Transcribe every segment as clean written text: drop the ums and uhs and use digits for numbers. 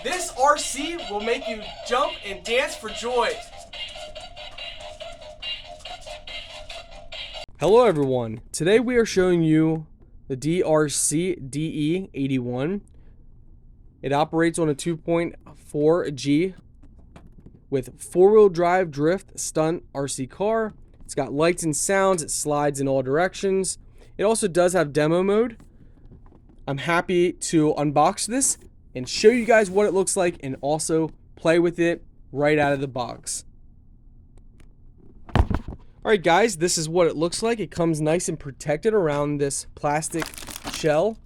This RC will make you jump and dance for joy. Hello everyone. Today we are showing you the DEERC DE81. It operates on a 2.4G with four-wheel drive drift stunt RC car. It's got lights and sounds. It slides in all directions. It also does have demo mode. I'm happy to unbox this and show you guys what it looks like and also play with it right out of the box. Alright guys, this is what it looks like. It comes nice and protected around this plastic shell.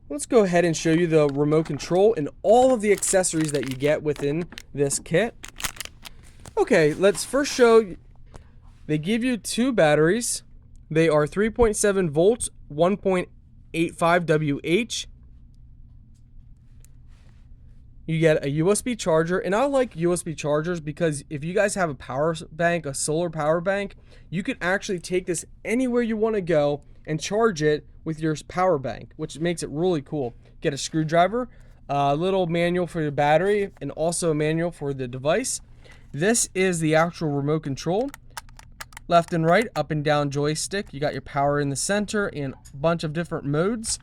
Let's go ahead and show you the remote control and all of the accessories that you get within this kit. Okay, let's first show, they give you two batteries. They are 3.7 volts, 1.85 WH. You get a USB charger, and I like USB chargers because if you guys have a power bank, a solar power bank, you can actually take this anywhere you want to go and charge it with your power bank, which makes it really cool. Get a screwdriver, a little manual for your battery, and also a manual for the device. This is the actual remote control. Left and right, up and down joystick. You got your power in the center and a bunch of different modes.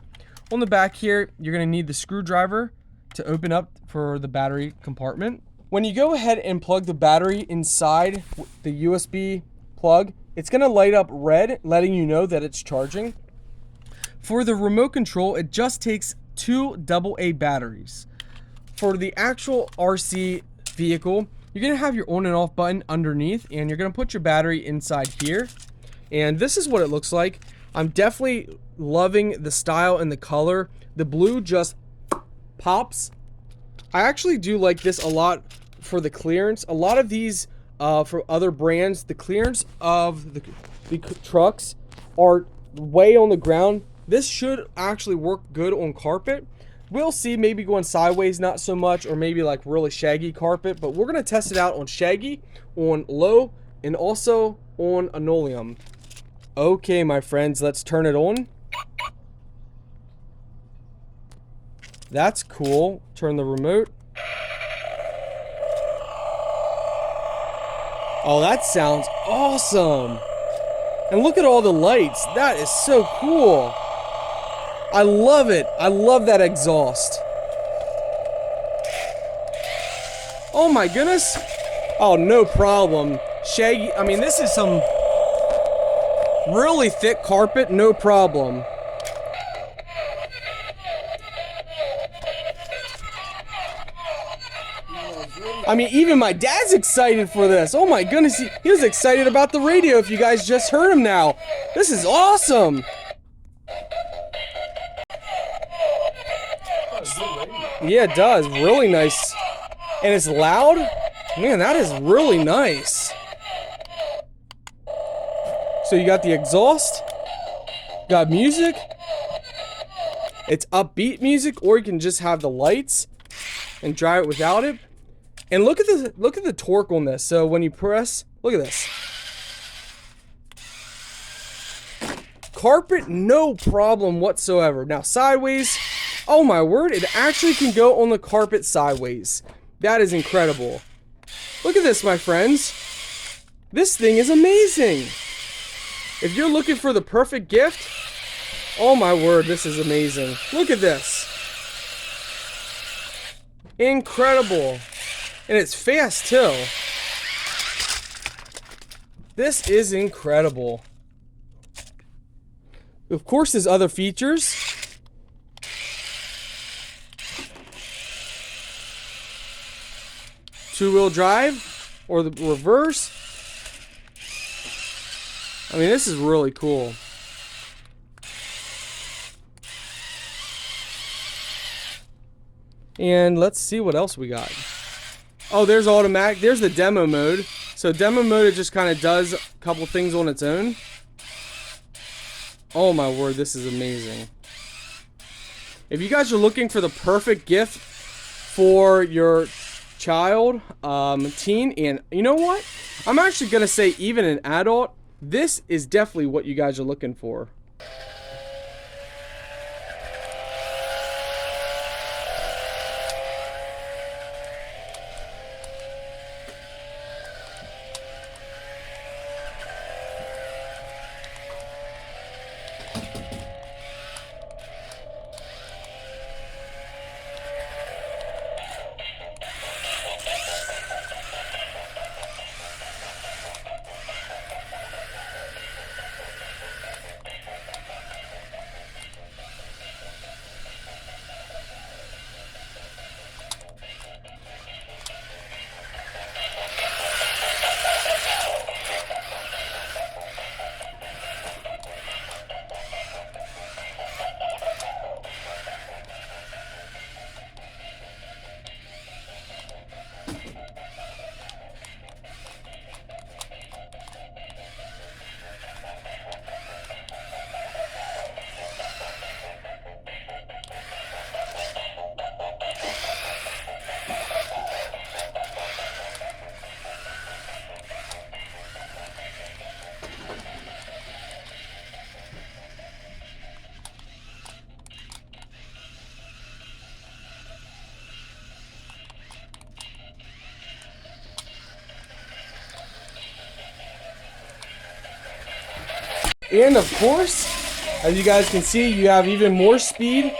On the back here, you're going to need the screwdriver to open up for the battery compartment. When you go ahead and plug the battery inside the USB plug, it's going to light up red, letting you know that it's charging. For the remote control, it just takes two AA batteries. For the actual RC vehicle, you're going to have your on and off button underneath, and you're going to put your battery inside here. And this is what it looks like. I'm definitely loving the style and the color. The blue just pops. I actually do like this a lot for the clearance. A lot of these from other brands, the clearance of the trucks are way on the ground. This should actually work good on carpet. We'll see, maybe going sideways not so much, or maybe like really shaggy carpet, but we're gonna test it out on shaggy, on low, and also on linoleum. Okay, my friends, let's turn it on. That's cool. Turn the remote. Oh, that sounds awesome. And look at all the lights. That is so cool. I love it. I love that exhaust. Oh my goodness. Oh, no problem. Shaggy. I mean, this is some really thick carpet. No problem. I mean, even my dad's excited for this. Oh my goodness, he was excited about the radio if you guys just heard him now. This is awesome. Yeah, it does. Really nice. And it's loud. Man, that is really nice. So you got the exhaust. Got music. It's upbeat music, or you can just have the lights and drive it without it. And look at the torque on this. So when you press, look at this. Carpet, no problem whatsoever. Now sideways, oh my word, it actually can go on the carpet sideways. That is incredible. Look at this, my friends. This thing is amazing. If you're looking for the perfect gift, oh my word, this is amazing. Look at this. Incredible. And it's fast too. This is incredible. Of course, there's other features. Two-wheel drive or the reverse. I mean, this is really cool. And let's see what else we got. Oh, there's automatic. There's the demo mode. So demo mode, it just kind of does a couple things on its own. Oh my word, this is amazing. If you guys are looking for the perfect gift for your child, teen, and you know what? I'm actually going to say even an adult, this is definitely what you guys are looking for. And of course, as you guys can see, you have even more speed.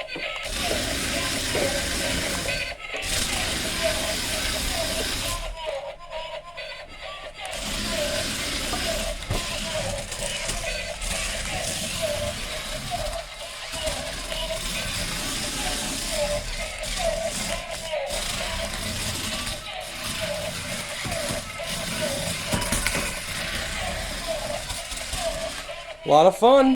A lot of fun.